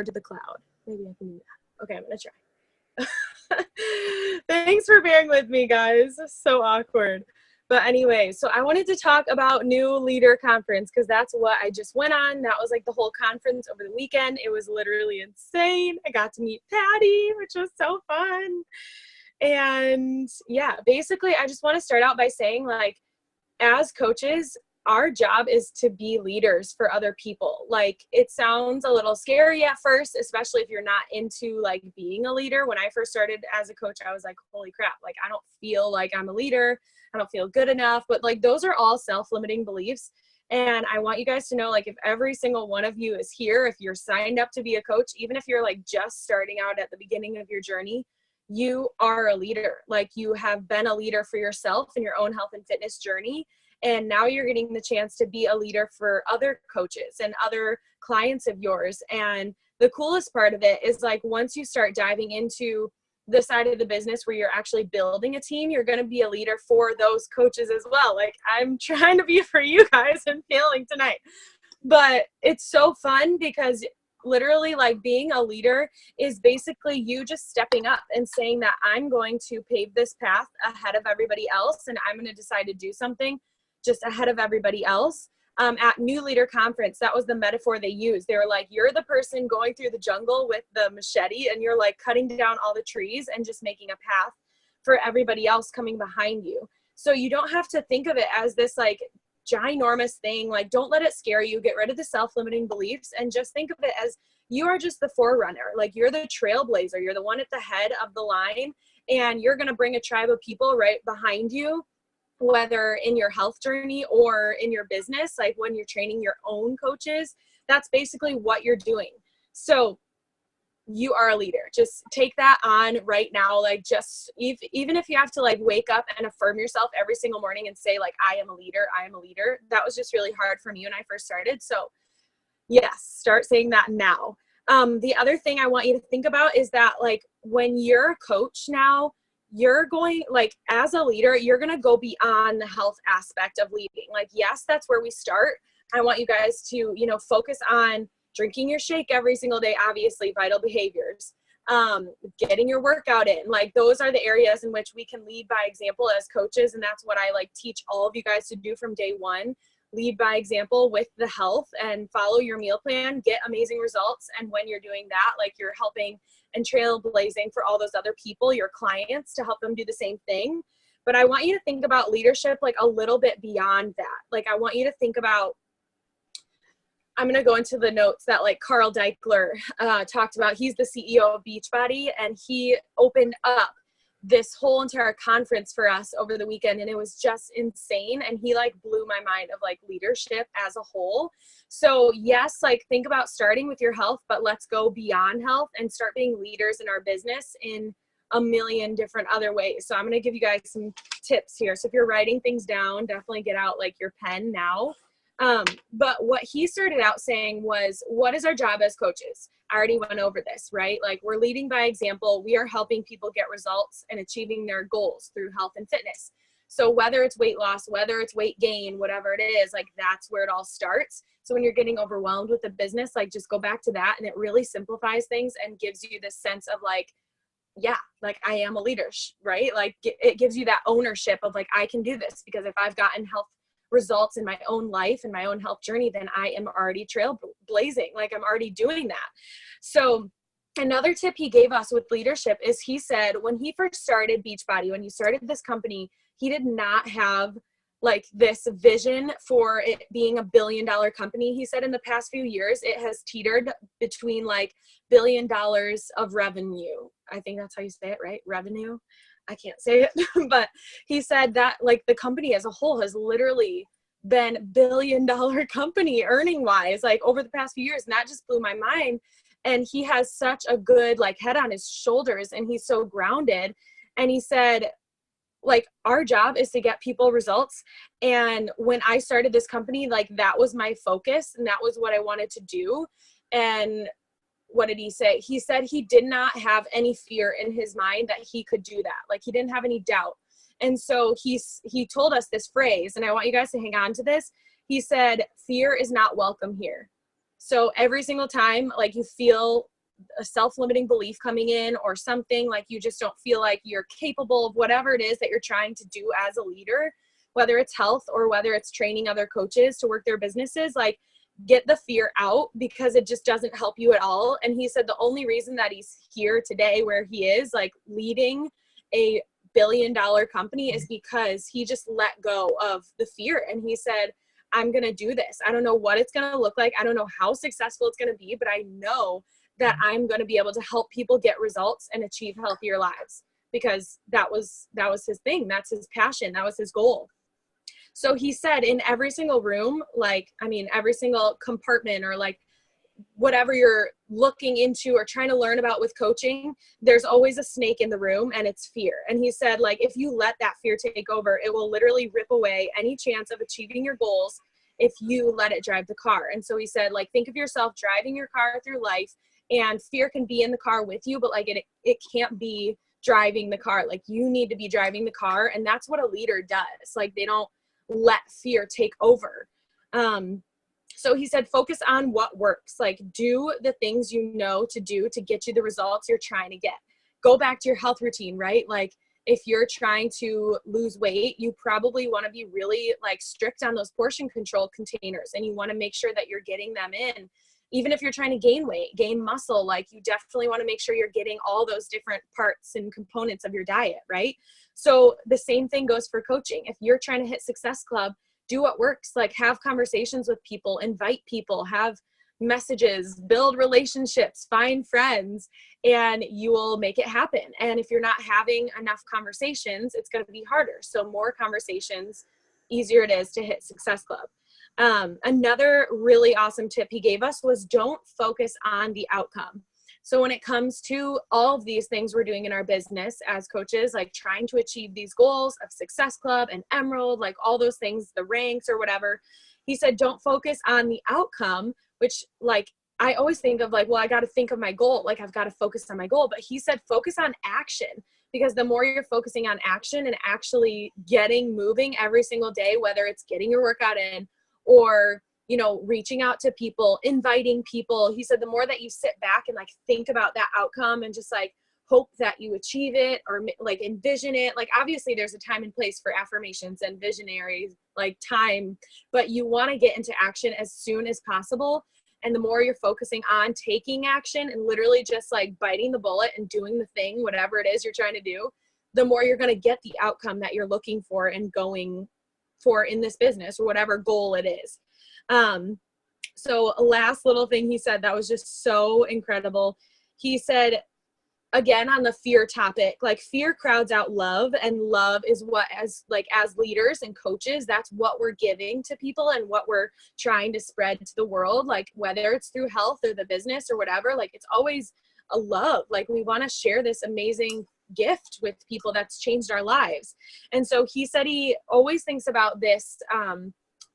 to the cloud. Maybe I can do that. Okay, I'm gonna try. Thanks for bearing with me, guys. So awkward. But anyway, so I wanted to talk about New Leader Conference because that's what I just went on. That was like the whole conference over the weekend. It was literally insane. I got to meet Patty, which was so fun. And yeah, basically, I just want to start out by saying, like, as coaches, our job is to be leaders for other people. Like, it sounds a little scary at first, especially if you're not into like being a leader. When I first started as a coach, I was like, holy crap, like I don't feel like I'm a leader. I don't feel good enough. But like, those are all self-limiting beliefs. And I want you guys to know, like, if every single one of you is here, if you're signed up to be a coach, even if you're like just starting out at the beginning of your journey, you are a leader. Like, you have been a leader for yourself in your own health and fitness journey. And now you're getting the chance to be a leader for other coaches and other clients of yours. And the coolest part of it is, like, once you start diving into the side of the business where you're actually building a team, you're going to be a leader for those coaches as well. Like, I'm trying to be for you guys and failing tonight. But it's so fun because literally, like, being a leader is basically you just stepping up and saying that I'm going to pave this path ahead of everybody else, and I'm going to decide to do something just ahead of everybody else. At New Leader Conference, that was the metaphor they used. They were like, you're the person going through the jungle with the machete, and you're like cutting down all the trees and just making a path for everybody else coming behind you. So you don't have to think of it as this like ginormous thing. Like, don't let it scare you. Get rid of the self-limiting beliefs and just think of it as you are just the forerunner. Like, you're the trailblazer. You're the one at the head of the line, and you're going to bring a tribe of people right behind you, whether in your health journey or in your business. Like, when you're training your own coaches, that's basically what you're doing. So you are a leader. Just take that on right now. Like, just even if you have to like wake up and affirm yourself every single morning and say like, I am a leader, I am a leader. That was just really hard for me when I first started. So yes, start saying that now. The other thing I want you to think about is that, like, when you're a coach now, you're going, like, as a leader, you're going to go beyond the health aspect of leading. Like, yes, that's where we start. I want you guys to, you know, focus on drinking your shake every single day, obviously, vital behaviors, getting your workout in. Like, those are the areas in which we can lead by example as coaches. And that's what I like teach all of you guys to do from day one. Lead by example with the health and follow your meal plan, get amazing results. And when you're doing that, like, you're helping and trailblazing for all those other people, your clients, to help them do the same thing. But I want you to think about leadership like a little bit beyond that. Like, I want you to think about, I'm going to go into the notes that like Carl Deichler talked about. He's the CEO of Beachbody, and he opened up this whole entire conference for us over the weekend, and it was just insane. And he like blew my mind of like leadership as a whole. So yes, like, think about starting with your health, but let's go beyond health and start being leaders in our business in a million different other ways. So I'm going to give you guys some tips here. So if you're writing things down, definitely get out like your pen now. But what he started out saying was, what is our job as coaches? I already went over this, right? Like, we're leading by example. We are helping people get results and achieving their goals through health and fitness. So whether it's weight loss, whether it's weight gain, whatever it is, like, that's where it all starts. So when you're getting overwhelmed with the business, like, just go back to that, and it really simplifies things and gives you this sense of like, yeah, like, I am a leader, right? Like, it gives you that ownership of like, I can do this, because if I've gotten health results in my own life and my own health journey, then I am already trailblazing. Like, I'm already doing that. So another tip he gave us with leadership is, he said when he first started Beachbody, when he started this company, he did not have like this vision for it being $1 billion company. He said in the past few years, it has teetered between like $1 billion of revenue. I think that's how you say it, right? Revenue. I can't say it, but he said that like the company as a whole has literally been $1 billion company earning wise, like, over the past few years. And that just blew my mind. And he has such a good like head on his shoulders, and he's so grounded. And he said, like, our job is to get people results. And when I started this company, like, that was my focus, and that was what I wanted to do. And what did he say? He said he did not have any fear in his mind that he could do that. Like, he didn't have any doubt. And so he told us this phrase, and I want you guys to hang on to this. He said, fear is not welcome here. So every single time, like, you feel a self-limiting belief coming in or something, like you just don't feel like you're capable of whatever it is that you're trying to do as a leader, whether it's health or whether it's training other coaches to work their businesses, like, get the fear out, because it just doesn't help you at all. And he said the only reason that he's here today where he is, like, leading a billion-dollar company, is because he just let go of the fear. And he said, I'm going to do this. I don't know what it's going to look like. I don't know how successful it's going to be, but I know that I'm going to be able to help people get results and achieve healthier lives, because that was his thing. That's his passion. That was his goal. So he said in every single room, like, I mean, every single compartment, or like whatever you're looking into or trying to learn about with coaching, there's always a snake in the room, and it's fear. And he said, like, if you let that fear take over, it will literally rip away any chance of achieving your goals if you let it drive the car. And so he said, like, think of yourself driving your car through life, and fear can be in the car with you, but like it can't be driving the car. Like, you need to be driving the car. And that's what a leader does. Like, they don't let fear take over. So he said, focus on what works. Like, do the things you know to do to get you the results you're trying to get. Go back to your health routine, right? Like, if you're trying to lose weight, you probably want to be really, like, strict on those portion control containers, and you want to make sure that you're getting them in. Even if you're trying to gain weight, gain muscle, like, you definitely want to make sure you're getting all those different parts and components of your diet, right? So the same thing goes for coaching. If you're trying to hit Success Club, do what works. Like, have conversations with people, invite people, have messages, build relationships, find friends, and you will make it happen. And if you're not having enough conversations, it's going to be harder. So more conversations, easier it is to hit Success Club. Another really awesome tip he gave us was, don't focus on the outcome. So when it comes to all of these things we're doing in our business as coaches, like trying to achieve these goals of Success Club and Emerald, like all those things, the ranks or whatever, he said, don't focus on the outcome, which, like, I always think of, like, well, I got to think of my goal. Like, I've got to focus on my goal. But he said, focus on action, because the more you're focusing on action and actually getting moving every single day, whether it's getting your workout in or, you know, reaching out to people, inviting people. He said, the more that you sit back and, like, think about that outcome and just, like, hope that you achieve it, or like envision it. Like, obviously there's a time and place for affirmations and visionary, like, time, but you want to get into action as soon as possible. And the more you're focusing on taking action and literally just, like, biting the bullet and doing the thing, whatever it is you're trying to do, the more you're going to get the outcome that you're looking for and going for in this business, or whatever goal it is. So last little thing he said that was just so incredible. He said, again, on the fear topic, like, fear crowds out love, and love is what, as leaders and coaches, that's what we're giving to people and what we're trying to spread to the world. Like, whether it's through health or the business or whatever, like, it's always a love. Like, we want to share this amazing gift with people that's changed our lives. And so he said he always thinks about this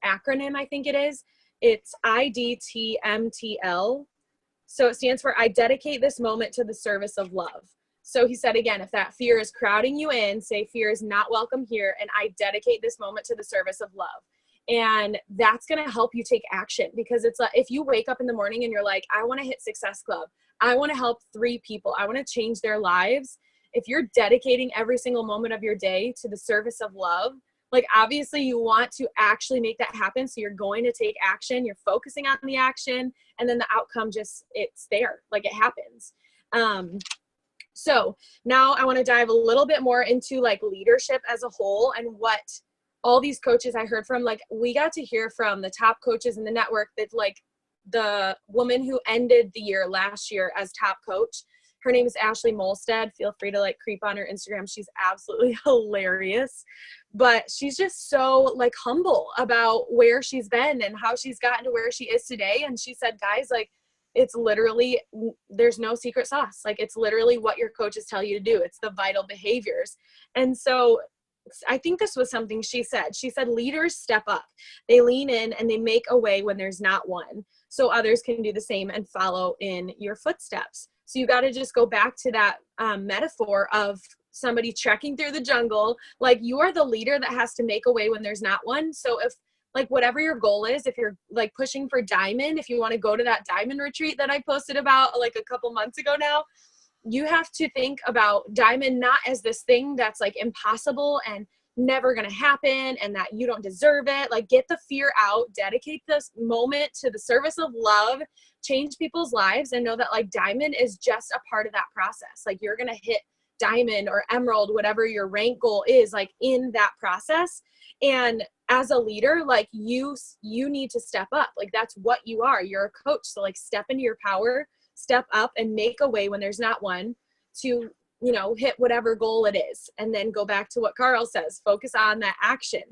acronym, I think it is. It's IDTMTL. So it stands for, I dedicate this moment to the service of love. So he said, again, if that fear is crowding you in, say fear is not welcome here, and I dedicate this moment to the service of love. And that's going to help you take action, because it's like, if you wake up in the morning and you're like, I want to hit Success Club, I want to help 3 people, I want to change their lives. If you're dedicating every single moment of your day to the service of love, like, obviously you want to actually make that happen. So you're going to take action, you're focusing on the action, and then the outcome just, it's there, like, it happens. So now I want to dive a little bit more into, like, leadership as a whole, and what all these coaches I heard from. Like, we got to hear from the top coaches in the network that, like, the woman who ended the year last year as top coach, her name is Ashley Molstead. Feel free to, like, creep on her Instagram. She's absolutely hilarious. But she's just so, like, humble about where she's been and how she's gotten to where she is today. And she said, guys, like, it's literally, there's no secret sauce. Like, it's literally what your coaches tell you to do. It's the vital behaviors. And so I think this was something she said. She said, leaders step up. They lean in and they make a way when there's not one, so others can do the same and follow in your footsteps. So you got to just go back to that metaphor of somebody trekking through the jungle. Like, you are the leader that has to make a way when there's not one. So if like whatever your goal is, if you're like pushing for diamond, if you want to go to that diamond retreat that I posted about like a couple months ago now, you have to think about diamond not as this thing that's like impossible and never going to happen and that you don't deserve it. Like get the fear out, dedicate this moment to the service of love, change people's lives, and know that like diamond is just a part of that process. Like you're going to hit diamond or emerald, whatever your rank goal is, like in that process. And as a leader, like you need to step up. Like that's what you are. You're a coach. So like step into your power, step up and make a way when there's not one to, you know, hit whatever goal it is. And then go back to what Carl says, focus on that action.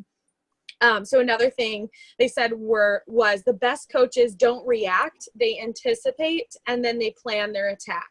So another thing they said was the best coaches don't react, they anticipate, and then they plan their attack.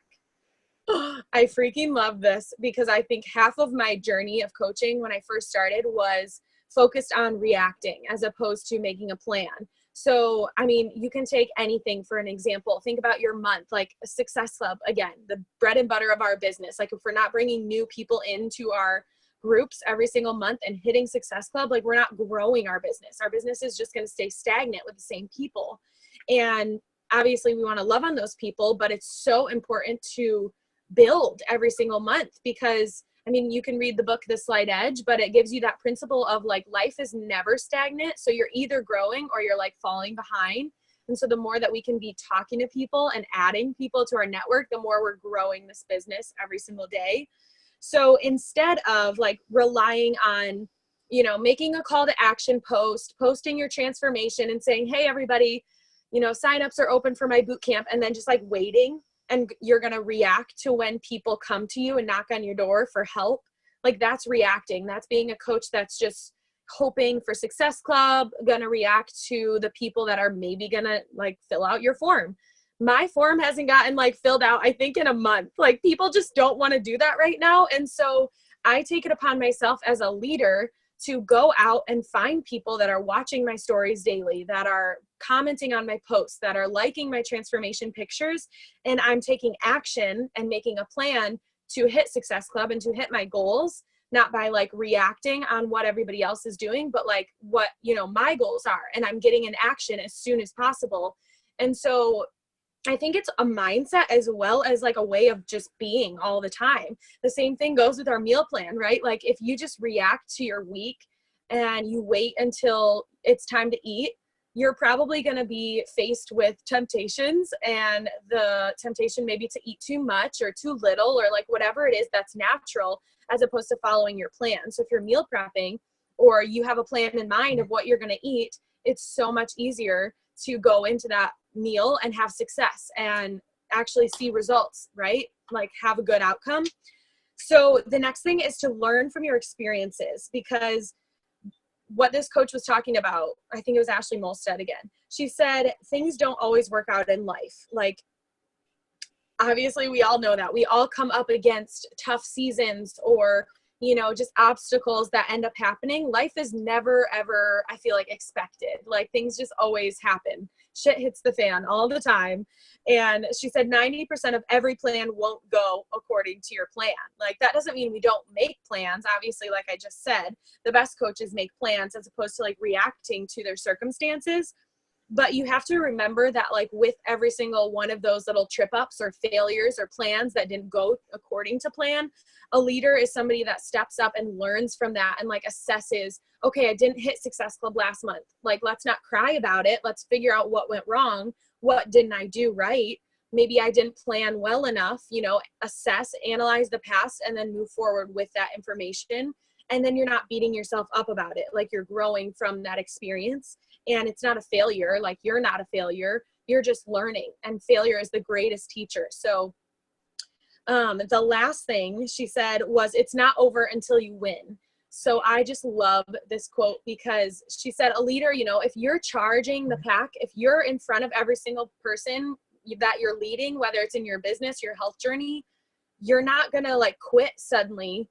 I freaking love this because I think half of my journey of coaching when I first started was focused on reacting as opposed to making a plan. So, I mean, you can take anything for an example. Think about your month, like a Success Club, again, the bread and butter of our business. Like if we're not bringing new people into our groups every single month and hitting Success Club, like we're not growing our business. Our business is just going to stay stagnant with the same people. And obviously we want to love on those people, but it's so important to build every single month because I mean, you can read the book, The Slight Edge, but it gives you that principle of like life is never stagnant. So you're either growing or you're like falling behind. And so the more that we can be talking to people and adding people to our network, the more we're growing this business every single day. So instead of like relying on, you know, making a call to action post, posting your transformation and saying, hey, everybody, you know, signups are open for my boot camp, and then just like waiting and you're going to react to when people come to you and knock on your door for help. Like that's reacting. That's being a coach that's just hoping for Success Club, going to react to the people that are maybe going to like fill out your form. My form hasn't gotten like filled out, I think in a month. Like people just don't want to do that right now. And so I take it upon myself as a leader to go out and find people that are watching my stories daily, that are commenting on my posts, that are liking my transformation pictures, and I'm taking action and making a plan to hit Success Club and to hit my goals, not by like reacting on what everybody else is doing, but like what, you know, my goals are, and I'm getting in action as soon as possible. And so I think it's a mindset as well as like a way of just being all the time. The same thing goes with our meal plan, right? Like if you just react to your week and you wait until it's time to eat, you're probably going to be faced with temptations, and the temptation maybe to eat too much or too little or like whatever it is that's natural, as opposed to following your plan. So if you're meal prepping or you have a plan in mind of what you're going to eat, it's so much easier to go into that meal and have success and actually see results, right? Like have a good outcome. So the next thing is to learn from your experiences, because what this coach was talking about, I think it was Ashley Molstead again. She said, things don't always work out in life. Like, obviously we all know that. We all come up against tough seasons or, you know, just obstacles that end up happening. Life is never, ever, I feel like, expected. Like things just always happen. Shit hits the fan all the time. And she said 90% of every plan won't go according to your plan. Like that doesn't mean we don't make plans. Obviously, like I just said, the best coaches make plans as opposed to like reacting to their circumstances. But you have to remember that like with every single one of those little trip ups or failures or plans that didn't go according to plan, a leader is somebody that steps up and learns from that and like assesses, okay, I didn't hit Success Club last month. Like, let's not cry about it. Let's figure out what went wrong. What didn't I do right? Maybe I didn't plan well enough, you know, assess, analyze the past, and then move forward with that information. And then you're not beating yourself up about it. Like you're growing from that experience. And it's not a failure. Like you're not a failure. You're just learning. And failure is the greatest teacher. So the last thing she said was, it's not over until you win. So I just love this quote because she said, a leader, you know, if you're charging the pack, if you're in front of every single person that you're leading, whether it's in your business, your health journey, you're not going to like quit suddenly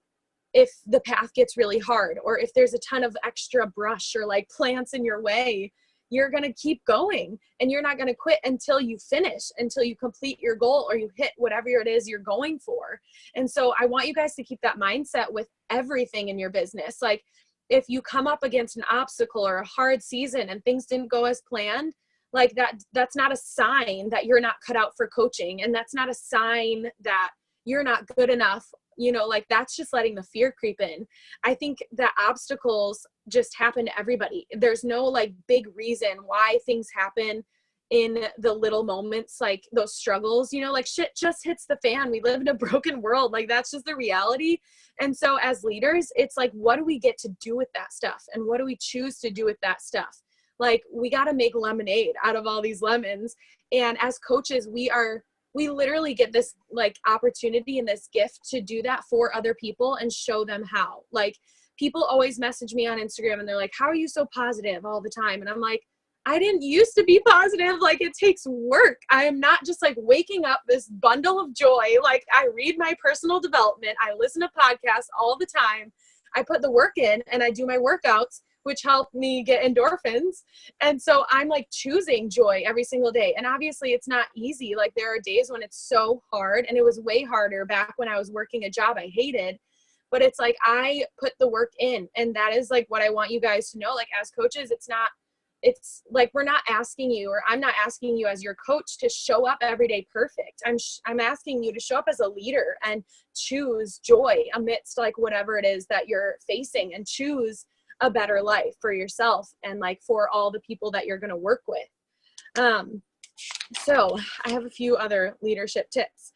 if the path gets really hard, or if there's a ton of extra brush or like plants in your way. You're going to keep going, and you're not going to quit until you finish, until you complete your goal or you hit whatever it is you're going for. And so I want you guys to keep that mindset with everything in your business. Like if you come up against an obstacle or a hard season and things didn't go as planned, like that's not a sign that you're not cut out for coaching. And that's not a sign that you're not good enough. You know, like that's just letting the fear creep in. I think that obstacles just happen to everybody. There's no like big reason why things happen in the little moments, like those struggles, you know, like shit just hits the fan. We live in a broken world. Like that's just the reality. And so as leaders, it's like, what do we get to do with that stuff? And what do we choose to do with that stuff? Like we got to make lemonade out of all these lemons. And as coaches, we literally get this like opportunity and this gift to do that for other people and show them how. Like people always message me on Instagram and they're like, how are you so positive all the time? And I'm like, I didn't used to be positive. Like it takes work. I am not just like waking up this bundle of joy. Like I read my personal development. I listen to podcasts all the time. I put the work in and I do my workouts, which help me get endorphins. And so I'm like choosing joy every single day. And obviously it's not easy. Like there are days when it's so hard, and it was way harder back when I was working a job I hated. But it's like I put the work in, and that is like what I want you guys to know. Like as coaches, it's like we're not asking you, or I'm not asking you as your coach to show up every day perfect. I'm asking you to show up as a leader and choose joy amidst like whatever it is that you're facing, and choose a better life for yourself and like for all the people that you're going to work with. So I have a few other leadership tips.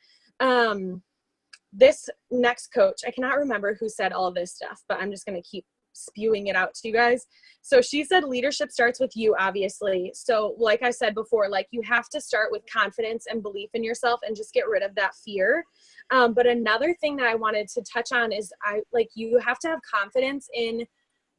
This next coach, I cannot remember who said all this stuff, but I'm just going to keep spewing it out to you guys. So she said leadership starts with you, obviously. So like I said before, like you have to start with confidence and belief in yourself and just get rid of that fear. But another thing that I wanted to touch on is you have to have confidence in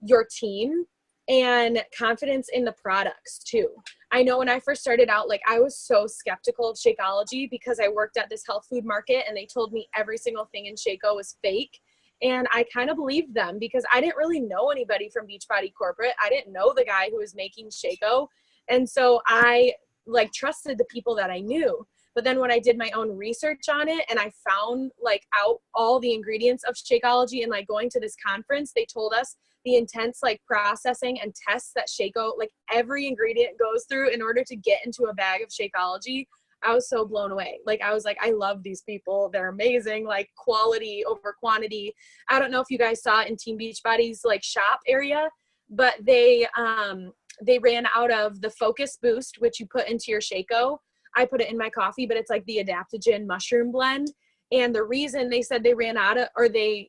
your team and confidence in the products too. I know when I first started out, like I was so skeptical of Shakeology because I worked at this health food market and they told me every single thing in Shako was fake. And I kind of believed them because I didn't really know anybody from Beachbody Corporate. I didn't know the guy who was making Shako. And so I like trusted the people that I knew. But then when I did my own research on it and I found like out all the ingredients of Shakeology, and like going to this conference, they told us the intense like processing and tests that Shako, like every ingredient goes through in order to get into a bag of Shakeology. I was so blown away. Like, I was like, I love these people. They're amazing. Like quality over quantity. I don't know if you guys saw it in Team Beachbody's like shop area, but they ran out of the Focus Boost, which you put into your Shako. I put it in my coffee, but it's like the adaptogen mushroom blend. And the reason they said they ran out of, they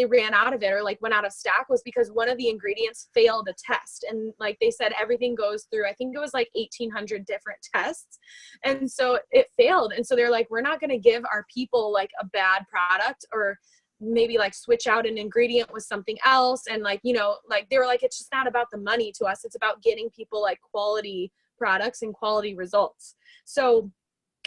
ran out of it or like went out of stock was because one of the ingredients failed a test. And like they said, everything goes through, I think it was like 1,800 different tests. And so it failed. And so they're like, we're not going to give our people like a bad product, or maybe like switch out an ingredient with something else. And like, you know, like they were like, it's just not about the money to us. It's about getting people like quality products and quality results. So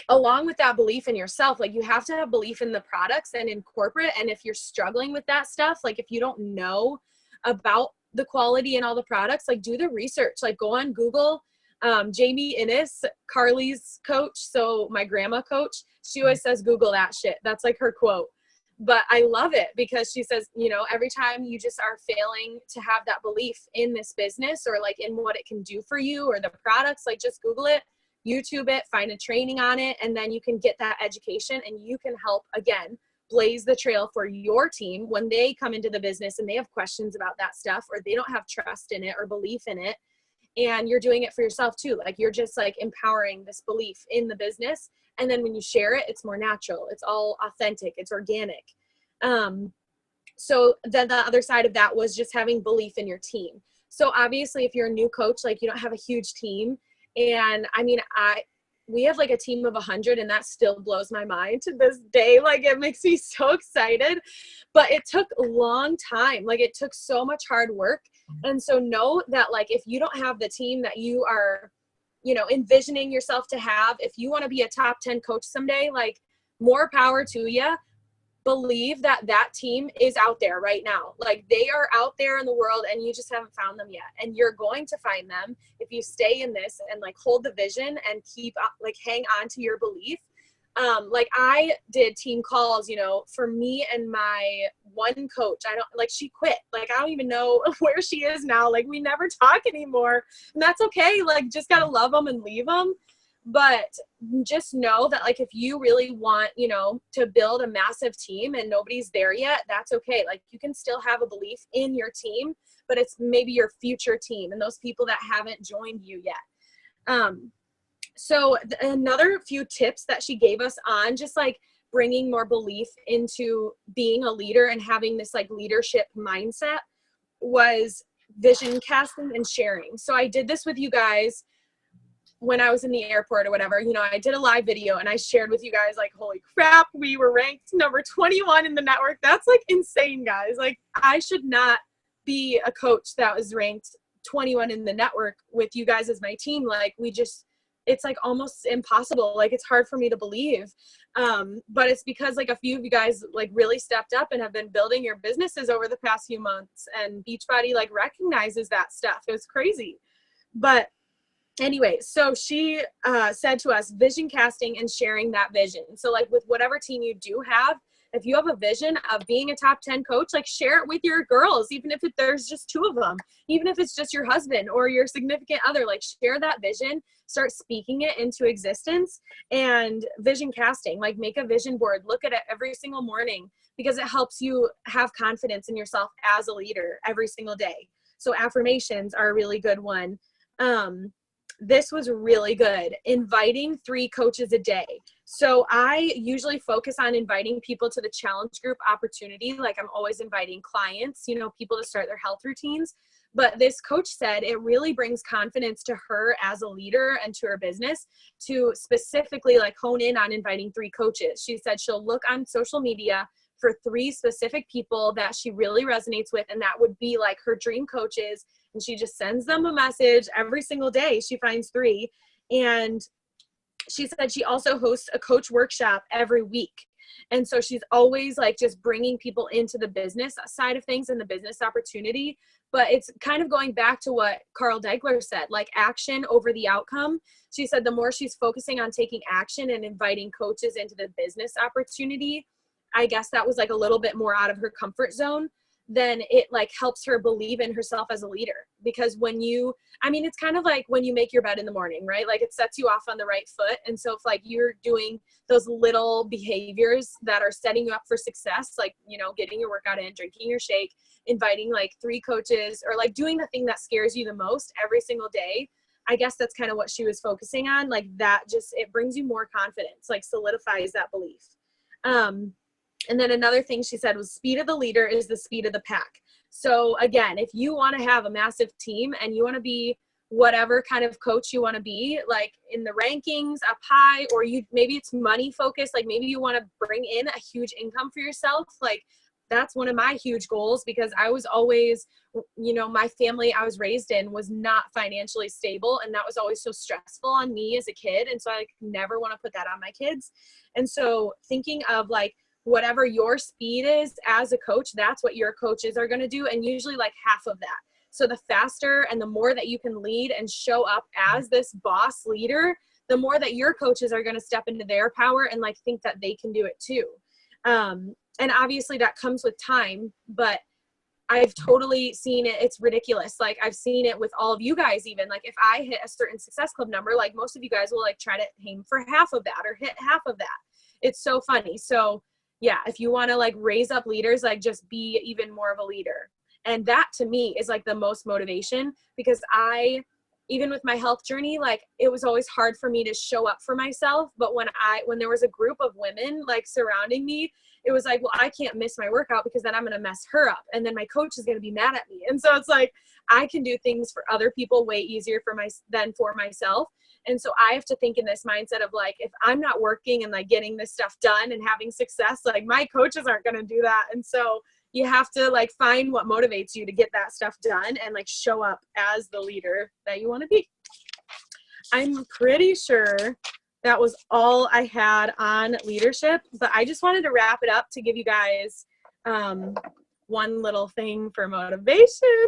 along with that belief in yourself, like you have to have belief in the products and in corporate. And if you're struggling with that stuff, like if you don't know about the quality and all the products, like do the research, like go on Google. Jamie Innes, Carly's coach, so my grandma coach, she always says, Google that shit. That's like her quote. But I love it because she says, you know, every time you just are failing to have that belief in this business or like in what it can do for you or the products, like just Google it, YouTube it, find a training on it, and then you can get that education and you can help, again, blaze the trail for your team when they come into the business and they have questions about that stuff or they don't have trust in it or belief in it. And you're doing it for yourself too. Like you're just like empowering this belief in the business. And then when you share it, it's more natural. It's all authentic. It's organic. So then the other side of that was just having belief in your team. So obviously if you're a new coach, like you don't have a huge team. And I mean, we have like a team of 100 and that still blows my mind to this day. Like it makes me so excited, but it took a long time. Like it took so much hard work. And so know that like, if you don't have the team that you are, you know, envisioning yourself to have, if you want to be a top 10 coach someday, like more power to you. Believe that that team is out there right now. Like they are out there in the world and you just haven't found them yet. And you're going to find them if you stay in this and like hold the vision and keep like hang on to your belief. Like I did team calls, you know, for me and my one coach. I don't like, she quit. Like, I don't even know where she is now. Like, we never talk anymore, and that's okay. Like, just got to love them and leave them. But just know that, like, if you really want, you know, to build a massive team and nobody's there yet, that's okay. Like, you can still have a belief in your team, but it's maybe your future team and those people that haven't joined you yet. So another few tips that she gave us on just like bringing more belief into being a leader and having this like leadership mindset was vision casting and sharing. So I did this with you guys when I was in the airport or whatever. You know, I did a live video and I shared with you guys, like, holy crap, we were ranked number 21 in the network. That's like insane, guys. Like, I should not be a coach that was ranked 21 in the network with you guys as my team. Like, it's like almost impossible. Like, it's hard for me to believe. But it's because like a few of you guys like really stepped up and have been building your businesses over the past few months, and Beachbody like recognizes that stuff. It was crazy. But anyway, so she said to us, vision casting and sharing that vision. So like with whatever team you do have, if you have a vision of being a top 10 coach, like share it with your girls, even if there's just two of them, even if it's just your husband or your significant other, like share that vision, start speaking it into existence. And vision casting, like make a vision board, look at it every single morning, because it helps you have confidence in yourself as a leader every single day. So affirmations are a really good one. This was really good. Inviting 3 coaches a day. So I usually focus on inviting people to the challenge group opportunity. Like, I'm always inviting clients, you know, people to start their health routines. But this coach said it really brings confidence to her as a leader and to her business to specifically like hone in on inviting 3 coaches. She said she'll look on social media for 3 specific people that she really resonates with, and that would be like her dream coaches. And she just sends them a message every single day. She finds 3. And she said she also hosts a coach workshop every week. And so she's always like just bringing people into the business side of things and the business opportunity. But it's kind of going back to what Carl Degler said, like action over the outcome. She said the more she's focusing on taking action and inviting coaches into the business opportunity, I guess that was like a little bit more out of her comfort zone, then it like helps her believe in herself as a leader. Because when you, I mean, it's kind of like when you make your bed in the morning, right? Like it sets you off on the right foot. And so if like you're doing those little behaviors that are setting you up for success, like, you know, getting your workout in, drinking your shake, inviting like 3 coaches, or like doing the thing that scares you the most every single day, I guess that's kind of what she was focusing on. Like that just, it brings you more confidence, like solidifies that belief. And then another thing she said was speed of the leader is the speed of the pack. So again, if you want to have a massive team and you want to be whatever kind of coach you want to be, like in the rankings up high, or you, maybe it's money focused, like maybe you want to bring in a huge income for yourself. Like that's one of my huge goals, because I was always, you know, my family I was raised in was not financially stable. And that was always so stressful on me as a kid. And so I never want to put that on my kids. And so thinking of like, whatever your speed is as a coach, that's what your coaches are going to do. And usually like half of that. So the faster and the more that you can lead and show up as this boss leader, the more that your coaches are going to step into their power and like think that they can do it too. And obviously that comes with time, but I've totally seen it. It's ridiculous. Like I've seen it with all of you guys, even like if I hit a certain Success Club number, like most of you guys will like try to aim for half of that or hit half of that. It's so funny. So yeah, if you want to like raise up leaders, like just be even more of a leader. And that to me is like the most motivation, because even with my health journey, like it was always hard for me to show up for myself. But when there was a group of women like surrounding me, it was like, well, I can't miss my workout because then I'm going to mess her up. And then my coach is going to be mad at me. And so it's like, I can do things for other people way easier than for myself. And so I have to think in this mindset of like, if I'm not working and like getting this stuff done and having success, like my coaches aren't going to do that. And so you have to like find what motivates you to get that stuff done and like show up as the leader that you want to be. I'm pretty sure that was all I had on leadership, but I just wanted to wrap it up to give you guys one little thing for motivation.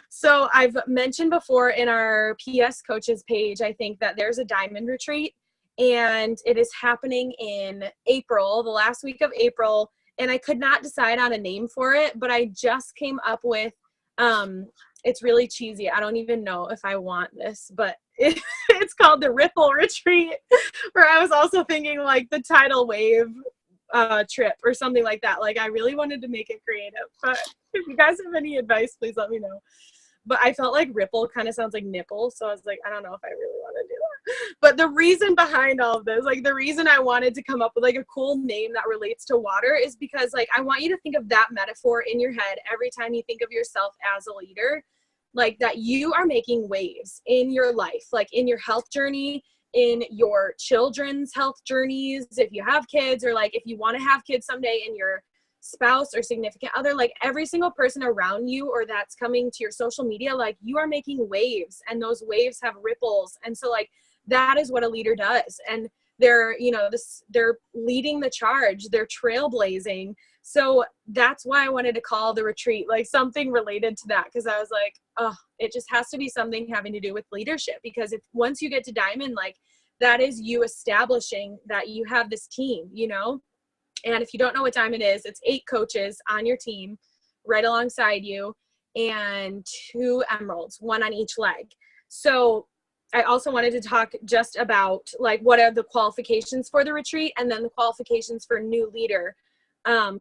So I've mentioned before in our PS coaches page, I think that there's a diamond retreat and it is happening in April, the last week of April. And I could not decide on a name for it, but I just came up with, it's really cheesy. I don't even know if I want this, but it's called the Ripple Retreat, where I was also thinking like the tidal wave trip or something like that. Like I really wanted to make it creative, but if you guys have any advice, please let me know. But I felt like ripple kind of sounds like nipple. So I was like, I don't know if I really want to do that. But the reason behind all of this, like the reason I wanted to come up with like a cool name that relates to water is because like I want you to think of that metaphor in your head every time you think of yourself as a leader, like that you are making waves in your life, like in your health journey, in your children's health journeys, if you have kids, or like if you want to have kids someday, in your spouse or significant other, like every single person around you or that's coming to your social media, like you are making waves, and those waves have ripples. And so like that is what a leader does. And they're, you know, they're leading the charge, they're trailblazing. So that's why I wanted to call the retreat like something related to that, because I was like, oh, it just has to be something having to do with leadership, because if once you get to Diamond, like that is you establishing that you have this team, you know. And if you don't know what Diamond is, it's 8 coaches on your team right alongside you, and 2 emeralds, 1 on each leg. So I also wanted to talk just about like what are the qualifications for the retreat, and then the qualifications for new leader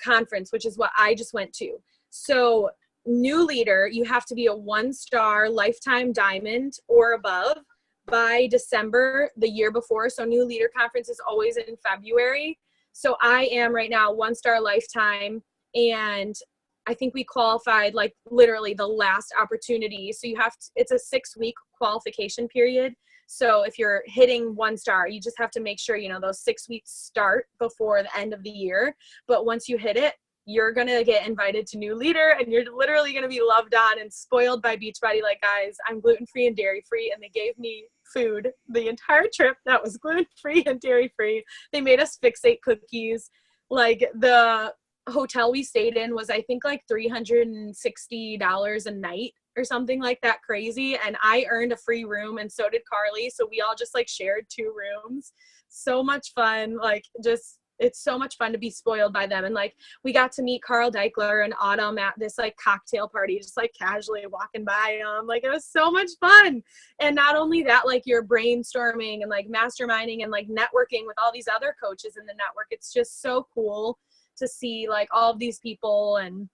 conference, which is what I just went to. So new leader, you have to be a 1-star lifetime diamond or above by December the year before. So new leader conference is always in February. So I am right now 1-star lifetime, and I think we qualified like literally the last opportunity. So you have to, it's a 6-week qualification period. So if you're hitting 1-star, you just have to make sure, you know, those 6 weeks start before the end of the year. But once you hit it, you're going to get invited to new leader, and you're literally going to be loved on and spoiled by Beachbody. Like, guys, I'm gluten-free and dairy-free, and they gave me food the entire trip that was gluten-free and dairy-free. They made us fixate cookies. Like the hotel we stayed in was, I think, like $360 a night or something like that, crazy. And I earned a free room, and so did Carly. So we all just like shared 2 rooms. So much fun. Like just, it's so much fun to be spoiled by them. And like we got to meet Carl Deichler and Autumn at this like cocktail party, just like casually walking by them. Like it was so much fun. And not only that, like you're brainstorming and like masterminding and like networking with all these other coaches in the network. It's just so cool to see like all of these people. And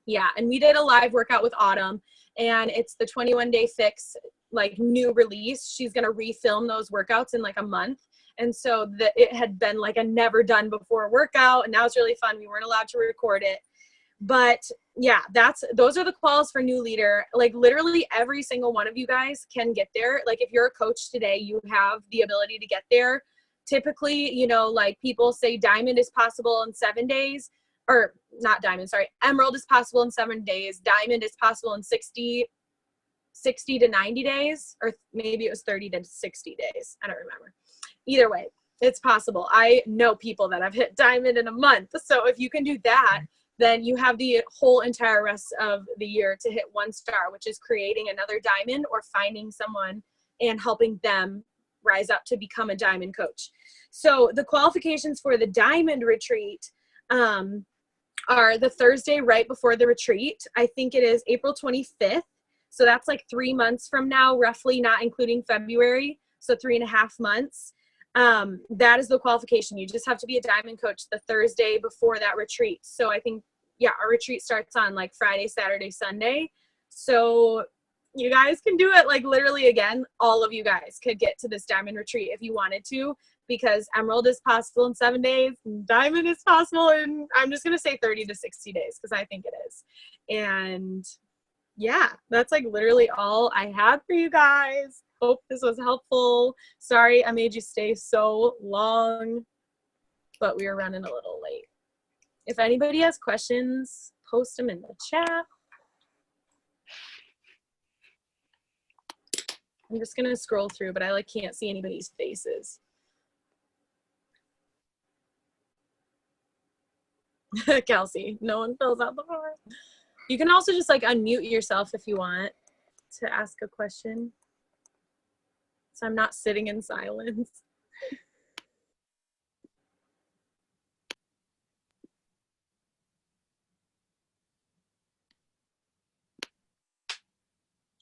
yeah, and we did a live workout with Autumn, and it's the 21-day fix, like new release. She's going to refilm those workouts in like a month. And so it had been like a never done before workout, and now it's really fun. We weren't allowed to record it, but yeah, those are the quals for new leader. Like literally every single one of you guys can get there. Like if you're a coach today, you have the ability to get there. Typically, you know, like people say diamond is possible in 7 days, or not diamond, sorry, emerald is possible in 7 days. Diamond is possible in 60 to 90 days, or maybe it was 30 to 60 days. I don't remember. Either way, it's possible. I know people that have hit diamond in a month. So if you can do that, then you have the whole entire rest of the year to hit 1-star, which is creating another diamond or finding someone and helping them rise up to become a diamond coach. So the qualifications for the diamond retreat are the Thursday right before the retreat. I think it is April 25th. So that's like 3 months from now, roughly, not including February. So 3.5 months. That is the qualification. You just have to be a diamond coach the Thursday before that retreat. So I think, yeah, our retreat starts on like Friday, Saturday, Sunday. So you guys can do it. Like literally, again, all of you guys could get to this diamond retreat if you wanted to, because emerald is possible in 7 days, diamond is possible in, I'm just going to say 30 to 60 days, because I think it is. And yeah, that's like literally all I had for you guys. Hope this was helpful. Sorry I made you stay so long, but we were running a little late. If anybody has questions, post them in the chat. I'm just gonna scroll through, but I like can't see anybody's faces. Kelsey, no one fills out the form. You can also just like unmute yourself if you want to ask a question, so I'm not sitting in silence.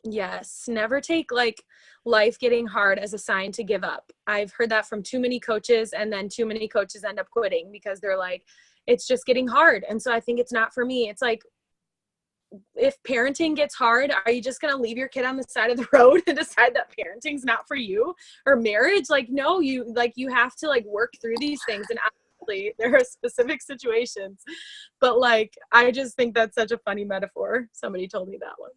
Yes, never take like life getting hard as a sign to give up. I've heard that from too many coaches, and then too many coaches end up quitting because they're like, it's just getting hard. And so I think it's not for me. It's like, if parenting gets hard, are you just going to leave your kid on the side of the road and decide that parenting's not for you? Or marriage? Like, no, you have to like work through these things. And obviously there are specific situations, but like, I just think that's such a funny metaphor. Somebody told me that once.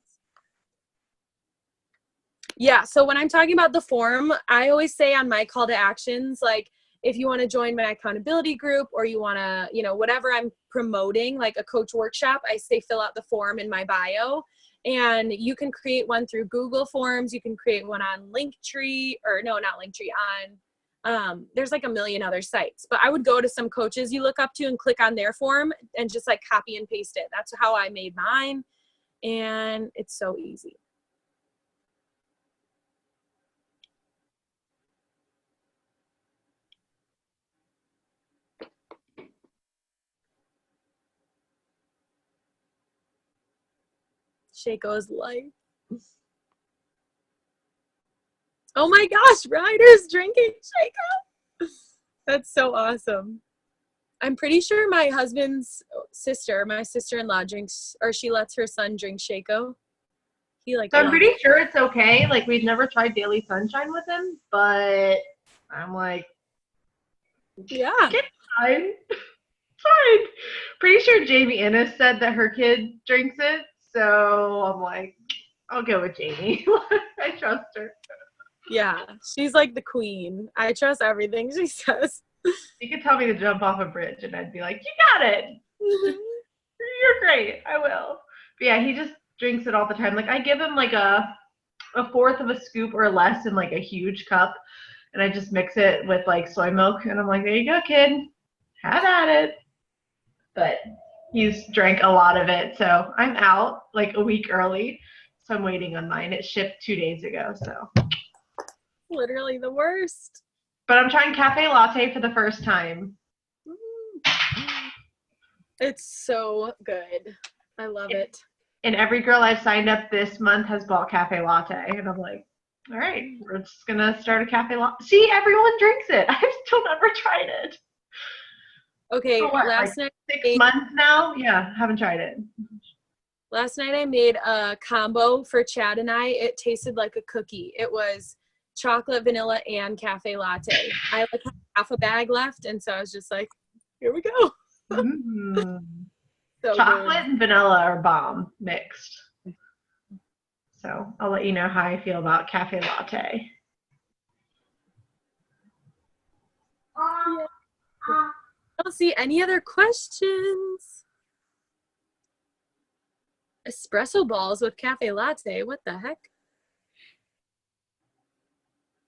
Yeah. So when I'm talking about the form, I always say on my call to actions, like, if you want to join my accountability group, or you want to, whatever I'm promoting, like a coach workshop, I say fill out the form in my bio. And you can create one through Google Forms. You can create one on Linktree, or no, not Linktree, on there's like a million other sites. But I would go to some coaches you look up to and click on their form and just like copy and paste it. That's how I made mine. And it's so easy. Shaco's life. Oh my gosh, Ryder's drinking Shaco. That's so awesome. I'm pretty sure my husband's sister, my sister-in-law drinks, or she lets her son drink Shaco. He like. So I'm pretty sure it's okay. Like, we've never tried Daily Sunshine with him, but I'm like, yeah, it's fine. Fine. Pretty sure Jamie Innes said that her kid drinks it, so I'm like, I'll go with Jamie. I trust her. Yeah, she's like the queen. I trust everything she says. You could tell me to jump off a bridge, and I'd be like, you got it. You're great. I will. But yeah, he just drinks it all the time. Like, I give him like a fourth of a scoop or less in like a huge cup, and I just mix it with like soy milk, and I'm like, there you go, kid. Have at it. But he's drank a lot of it, so I'm out like a week early. So I'm waiting on mine. It shipped 2 days ago, so. Literally the worst. But I'm trying cafe latte for the first time. It's so good. I love it. And every girl I've signed up this month has bought cafe latte, and I'm like, all right, we're just gonna start a cafe latte. See, everyone drinks it. I've still never tried it. Okay, last night 6 months now. Yeah, haven't tried it. Last night I made a combo for Chad and I. It tasted like a cookie. It was chocolate, vanilla, and cafe latte. I like had half a bag left, and so I was just like, here we go. So chocolate good. And vanilla are bomb mixed. So I'll let you know how I feel about cafe latte. I don't see any other questions. Espresso balls with cafe latte. What the heck?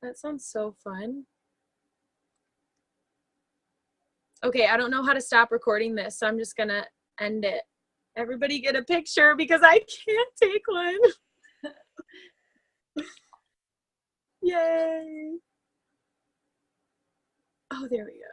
That sounds so fun. Okay, I don't know how to stop recording this, so I'm just gonna end it. Everybody get a picture because I can't take one. Yay. Oh, there we go.